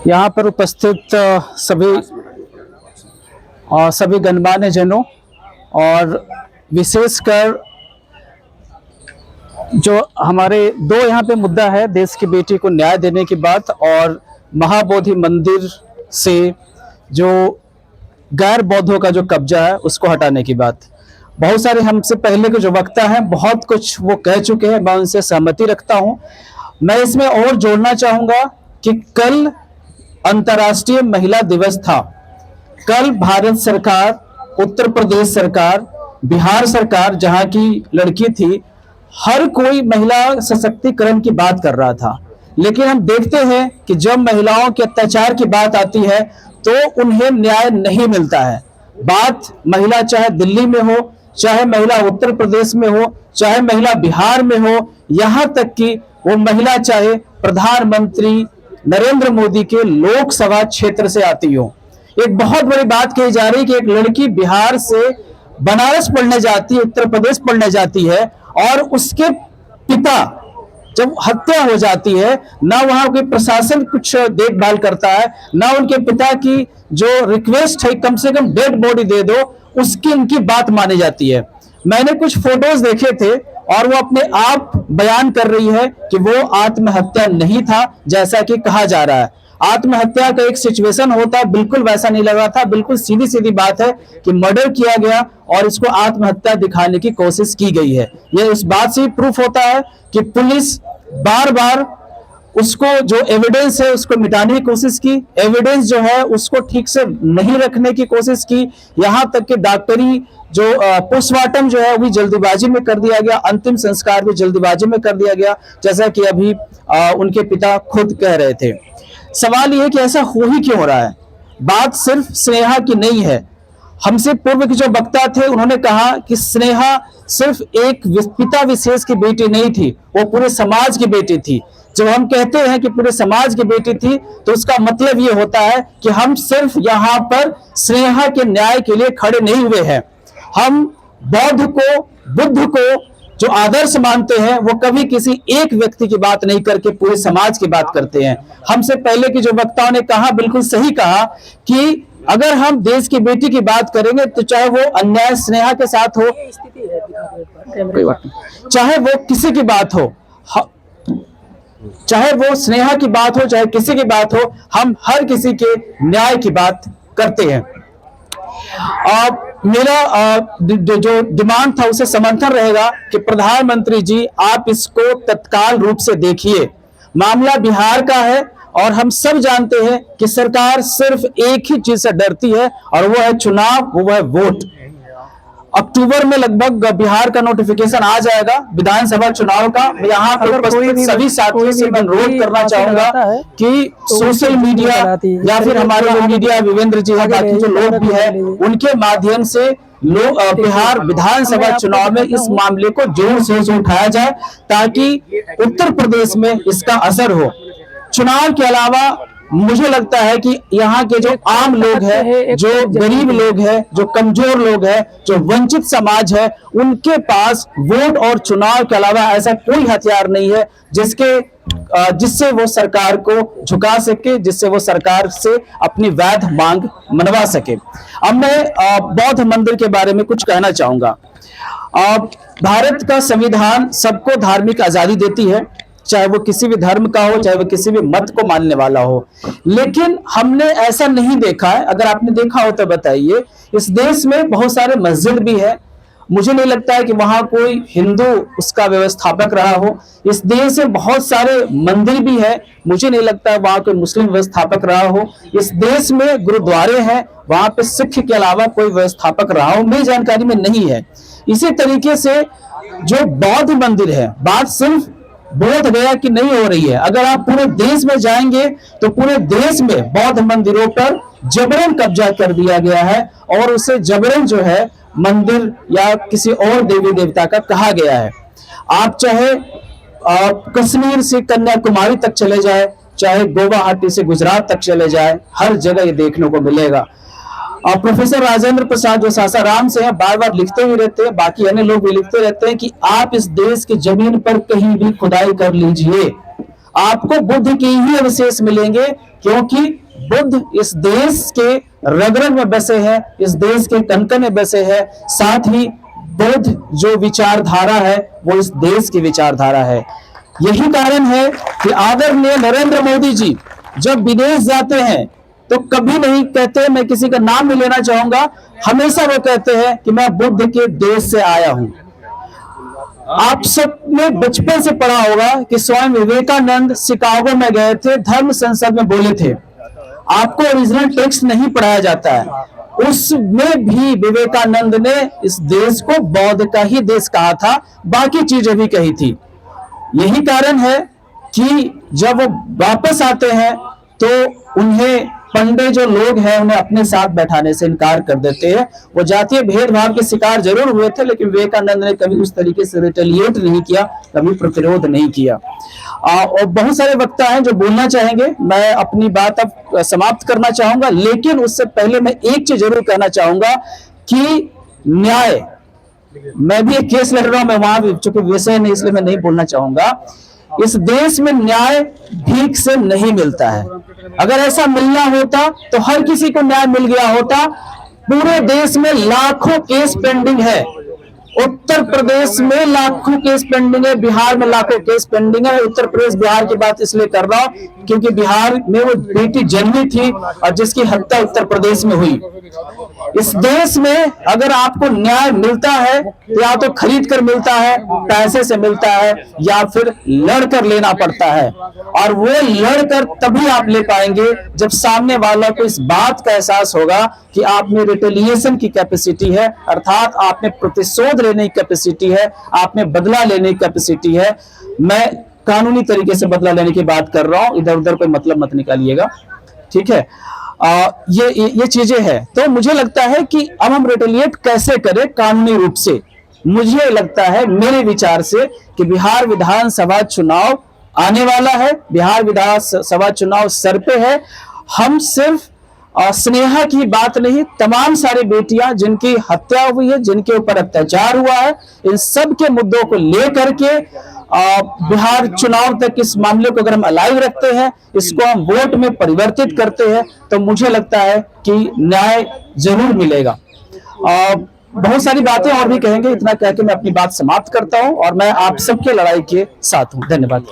यहाँ पर उपस्थित सभी गणमान्य जनों और विशेषकर जो हमारे दो यहाँ पे मुद्दा है, देश की बेटी को न्याय देने की बात और महाबोधि मंदिर से जो गैर बौद्धों का जो कब्जा है उसको हटाने की बात। बहुत सारे हमसे पहले के जो वक्ता हैं बहुत कुछ वो कह चुके हैं, मैं उनसे सहमति रखता हूँ। मैं इसमें और जोड़ना चाहूँगा कि कल अंतर्राष्ट्रीय महिला दिवस था। कल भारत सरकार, उत्तर प्रदेश सरकार, बिहार सरकार, जहाँ की लड़की थी, हर कोई महिला सशक्तिकरण की बात कर रहा था। लेकिन हम देखते हैं कि जब महिलाओं के अत्याचार की बात आती है तो उन्हें न्याय नहीं मिलता है। बात महिला चाहे दिल्ली में हो, चाहे महिला उत्तर प्रदेश में हो, चाहे महिला बिहार में हो, यहाँ तक कि वो महिला चाहे प्रधानमंत्री नरेंद्र मोदी के लोकसभा क्षेत्र से आती हो। एक बहुत बड़ी बात कही जा रही है कि एक लड़की बिहार से बनारस पढ़ने जाती है, उत्तर प्रदेश पढ़ने जाती है और उसके पिता जब हत्या हो जाती है, ना वहां कोई प्रशासन कुछ देखभाल करता है, ना उनके पिता की जो रिक्वेस्ट है कम से कम डेड बॉडी दे दो, उसकी उनकी बात मानी जाती है। मैंने कुछ फोटोज देखे थे और वो अपने आप बयान कर रही है कि वो आत्महत्या नहीं था जैसा कि कहा जा रहा है। आत्महत्या का एक सिचुएशन होता है, बिल्कुल वैसा नहीं लगा था। बिल्कुल सीधी सीधी बात है कि मर्डर किया गया और इसको आत्महत्या दिखाने की कोशिश की गई है। यह उस बात से प्रूफ होता है कि पुलिस बार बार उसको जो एविडेंस है उसको मिटाने की कोशिश की, एविडेंस जो है उसको ठीक से नहीं रखने की कोशिश की। यहां तक कि डॉक्टरी जो पोस्टमार्टम जो है वो भी जल्दीबाजी में कर दिया गया, अंतिम संस्कार भी जल्दीबाजी में कर दिया गया, जैसा कि अभी उनके पिता खुद कह रहे थे। सवाल यह है कि ऐसा हो ही क्यों रहा है। बात सिर्फ स्नेहा की नहीं है। हमसे पूर्व के जो वक्ता थे उन्होंने कहा कि स्नेहा सिर्फ एक पिता विशेष की बेटी नहीं थी, वो पूरे समाज की बेटी थी। जब हम कहते हैं कि पूरे समाज की बेटी थी तो उसका मतलब ये होता है कि हम सिर्फ यहाँ पर स्नेहा के न्याय के लिए खड़े नहीं हुए हैं। हम बौद्ध को, बुद्ध को जो आदर्श मानते हैं वो कभी किसी एक व्यक्ति की बात नहीं करके पूरे समाज की बात करते हैं। हमसे पहले की जो वक्ताओं ने कहा, बिल्कुल सही कहा कि अगर हम देश की बेटी की बात करेंगे तो चाहे वो अन्याय स्नेहा के साथ हो, चाहे वो किसी की बात हो, चाहे वो स्नेहा की बात हो, चाहे किसी की बात हो, हम हर किसी के न्याय की बात करते हैं। मेरा जो डिमांड था उसे समर्थन रहेगा कि प्रधानमंत्री जी आप इसको तत्काल रूप से देखिए। मामला बिहार का है और हम सब जानते हैं कि सरकार सिर्फ एक ही चीज से डरती है और वो है चुनाव, वो है वोट। अक्टूबर में लगभग बिहार का नोटिफिकेशन आ जाएगा विधानसभा चुनाव का। यहाँ पर उपस्थित सभी साथियों से मैं अनुरोध करना चाहूंगा कि सोशल मीडिया या फिर हमारे जो मीडिया विवेंद्र जी है, बाकी जो लोग भी हैं, उनके माध्यम से लोग बिहार विधानसभा चुनाव में इस मामले को जोर शोर से उठाया जाए ताकि उत्तर प्रदेश में इसका असर हो। चुनाव के अलावा मुझे लगता है कि यहाँ के जो आम लोग हैं, जो गरीब लोग हैं, जो कमजोर लोग हैं, जो वंचित समाज है, उनके पास वोट और चुनाव के अलावा ऐसा कोई हथियार नहीं है जिससे वो सरकार को झुका सके, जिससे वो सरकार से अपनी वैध मांग मनवा सके। अब मैं बौद्ध मंदिर के बारे में कुछ कहना चाहूंगा। भारत का संविधान सबको धार्मिक आजादी देती है, चाहे वो किसी भी धर्म का हो, चाहे वो किसी भी मत को मानने वाला हो। लेकिन हमने ऐसा नहीं देखा है, अगर आपने देखा हो तो बताइए। इस देश में बहुत सारे मस्जिद भी है, मुझे नहीं लगता है कि वहां कोई हिंदू उसका व्यवस्थापक रहा हो। इस देश में बहुत सारे मंदिर भी है, मुझे नहीं लगता है वहां कोई मुस्लिम व्यवस्थापक रहा हो। इस देश में गुरुद्वारे हैं, वहां पे सिख के अलावा कोई व्यवस्थापक रहा हो मेरी जानकारी में नहीं है। इसी तरीके से जो बौद्ध मंदिर है, बात सिर्फ बोध गया कि नहीं हो रही है। अगर आप पूरे देश में जाएंगे तो पूरे देश में बौद्ध मंदिरों पर जबरन कब्जा कर दिया गया है और उसे जबरन जो है मंदिर या किसी और देवी देवता का कहा गया है। आप चाहे कश्मीर से कन्याकुमारी तक चले जाए, चाहे गुवाहाटी से गुजरात तक चले जाए, हर जगह ये देखने को मिलेगा। और प्रोफेसर राजेंद्र प्रसाद जो सासाराम से हैं, बार बार लिखते ही रहते हैं, बाकी अन्य लोग भी लिखते रहते हैं कि आप इस देश की जमीन पर कहीं भी खुदाई कर लीजिए, आपको बुद्ध के ही अवशेष मिलेंगे, क्योंकि बुद्ध इस देश के रग रग में बसे हैं, इस देश के कण कण में बसे हैं। साथ ही बुद्ध जो विचारधारा है वो इस देश की विचारधारा है। यही कारण है कि आदरणीय नरेंद्र मोदी जी जब विदेश जाते हैं तो कभी नहीं कहते, मैं किसी का नाम नहीं लेना चाहूंगा, हमेशा वो कहते हैं कि मैं बुद्ध के देश से आया हूं। आप सबने बचपन से पढ़ा होगा कि स्वयं विवेकानंद शिकागो में गए थे, धर्म संसद में बोले थे। आपको ओरिजिनल टेक्स्ट नहीं पढ़ाया जाता है, उसमें भी विवेकानंद ने इस देश को बौद्ध का ही देश कहा था, बाकी चीजें भी कही थी। यही कारण है कि जब वो वापस आते हैं तो उन्हें पंडे जो लोग हैं उन्हें अपने साथ बैठाने से इनकार कर देते हैं। वो जातीय भेदभाव के शिकार जरूर हुए थे, लेकिन विवेकानंद ने कभी उस तरीके से रिटेलिएट नहीं किया, कभी प्रतिरोध नहीं किया। और बहुत सारे वक्ता हैं जो बोलना चाहेंगे, मैं अपनी बात अब समाप्त करना चाहूंगा, लेकिन उससे पहले मैं एक चीज जरूर कहना चाहूंगा कि न्याय, मैं भी एक केस लड़ रहा हूं, मैं वहां चूंकि विषय नहीं इसलिए मैं नहीं बोलना चाहूंगा। इस देश में न्याय भीख से नहीं मिलता है। अगर ऐसा मिलना होता तो हर किसी को न्याय मिल गया होता। पूरे देश में लाखों केस पेंडिंग है, उत्तर प्रदेश में लाखों केस पेंडिंग है, बिहार में लाखों केस पेंडिंग है। उत्तर प्रदेश बिहार की बात इसलिए कर रहा हूं क्योंकि बिहार में वो बेटी जन्मी थी और जिसकी हत्या उत्तर प्रदेश में हुई। इस देश में अगर आपको न्याय मिलता है तो या तो खरीद कर मिलता है, पैसे से मिलता है, या फिर लड़कर लेना पड़ता है। और वो लड़कर तभी आप ले पाएंगे जब सामने वाला को इस बात का एहसास होगा कि आप में रिटेलिएशन की कैपेसिटी है, अर्थात आप में प्रतिशोध लेने की कैपेसिटी है, आप में बदला लेने की कैपेसिटी है। मैं कानूनी तरीके से बदला लेने की बात कर रहा हूं, इधर उधर कोई मतलब मत निकालिएगा, ठीक है। ये चीजें हैं। तो मुझे लगता है कि अब हम रिटेलिएट कैसे करें कानूनी रूप से। मुझे लगता है मेरे विचार से कि बिहार विधानसभा चुनाव आने वाला है, बिहार विधानसभा चुनाव सर पे है। हम सिर्फ स्नेहा की बात नहीं, तमाम सारी बेटियां जिनकी हत्या हुई है, जिनके ऊपर अत्याचार हुआ है, इन सब के मुद्दों को लेकर के बिहार चुनाव तक इस मामले को अगर हम अलाइव रखते हैं, इसको हम वोट में परिवर्तित करते हैं, तो मुझे लगता है कि न्याय जरूर मिलेगा। बहुत सारी बातें और भी कहेंगे, इतना कह के मैं अपनी बात समाप्त करता हूं और मैं आप सबके लड़ाई के साथ हूं। धन्यवाद।